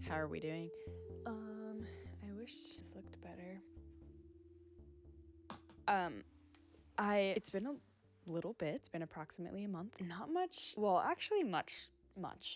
How are we doing? I wish this looked better. It's been a little bit. It's been approximately a month. Not much. Well, actually much.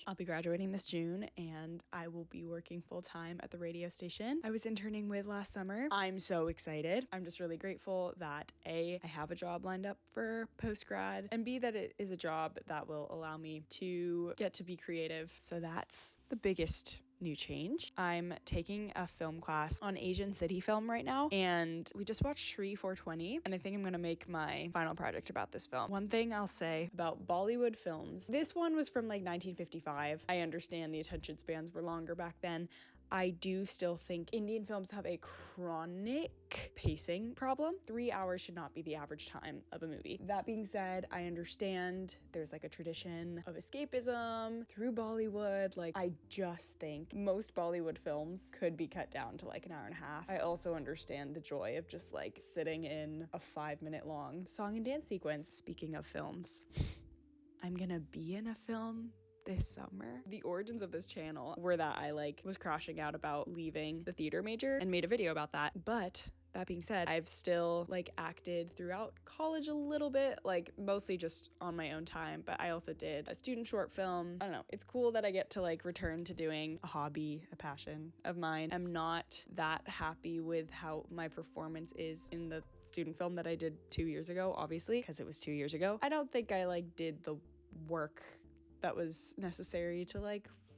I'll be graduating this June and I will be working full-time at the radio station I was interning with last summer. I'm so excited. I'm just really grateful that A, I have a job lined up for post-grad, and B, that it is a job that will allow me to get to be creative. So that's the biggest new change. I'm taking a film class on Asian city film right now, and we just watched Shri 420, and I think I'm gonna make my final project about this film. One thing I'll say about Bollywood films, this one was from like 1955. I understand the attention spans were longer back then. I do still think Indian films have a chronic pacing problem. 3 hours should not be the average time of a movie. That being said, I understand there's like a tradition of escapism through Bollywood. Like, I just think most Bollywood films could be cut down to like an hour and a half. I also understand the joy of just like sitting in a 5-minute long song and dance sequence. Speaking of films, I'm gonna be in a film this summer. The origins of this channel were that I was crashing out about leaving the theater major and made a video about that. But that being said, I've still acted throughout college a little bit, mostly just on my own time, but I also did a student short film. I don't know. It's cool that I get to return to doing a hobby, a passion of mine. I'm not that happy with how my performance is in the student film that I did 2 years ago, obviously, because it was 2 years ago. I don't think I did the work that was necessary to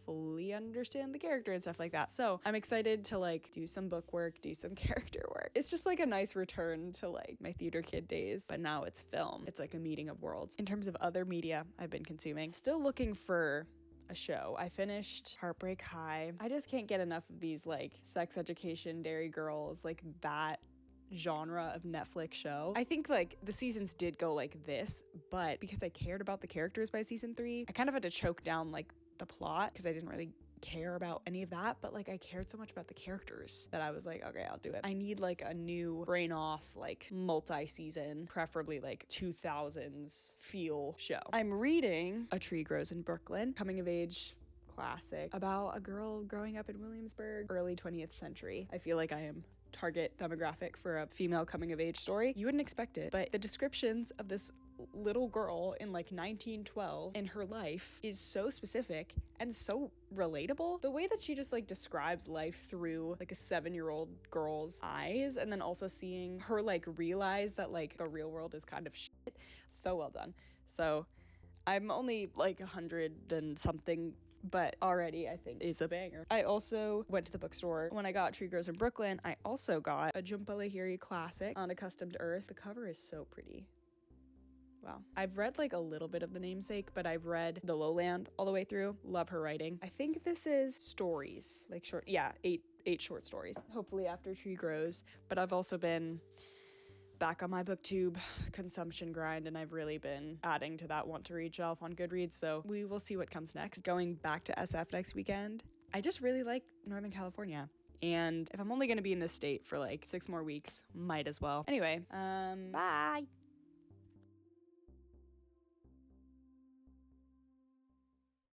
fully understand the character and stuff like that. So I'm excited to do some book work, do some character work. It's just a nice return to my theater kid days, but now it's film. It's a meeting of worlds. In terms of other media I've been consuming, still looking for a show. I finished Heartbreak High. I just can't get enough of these sex education, dairy girls, that genre of Netflix show. I think the seasons did go this, but because I cared about the characters by season 3, I kind of had to choke down the plot because I didn't really care about any of that, but I cared so much about the characters that I was okay, I'll do it. I need a new brain off multi-season, preferably 2000s feel show. I'm reading A Tree Grows in Brooklyn, coming of age classic about a girl growing up in Williamsburg, early 20th century. I feel I am target demographic for a female coming of age story. You wouldn't expect it, but the descriptions of this little girl in 1912 in her life is so specific and so relatable. The way that she just describes life through a 7-year-old girl's eyes, and then also seeing her realize that the real world is kind of shit. So well done. So I'm only 100 and something, but already I think is a banger. I also went to the bookstore. When I got Tree Grows in Brooklyn, I also got a Jhumpa Lahiri classic, Unaccustomed Earth. The cover is so pretty. Wow. I've read a little bit of The Namesake, but I've read The Lowland all the way through. Love her writing. I think this is stories, short, yeah, eight short stories. Hopefully after Tree Grows, but I've also been back on my booktube consumption grind, and I've really been adding to that want to read shelf on Goodreads, so we will see what comes next. Going back to SF next weekend, I just really like Northern California, and if I'm only going to be in this state for 6 more weeks, might as well. Anyway, bye!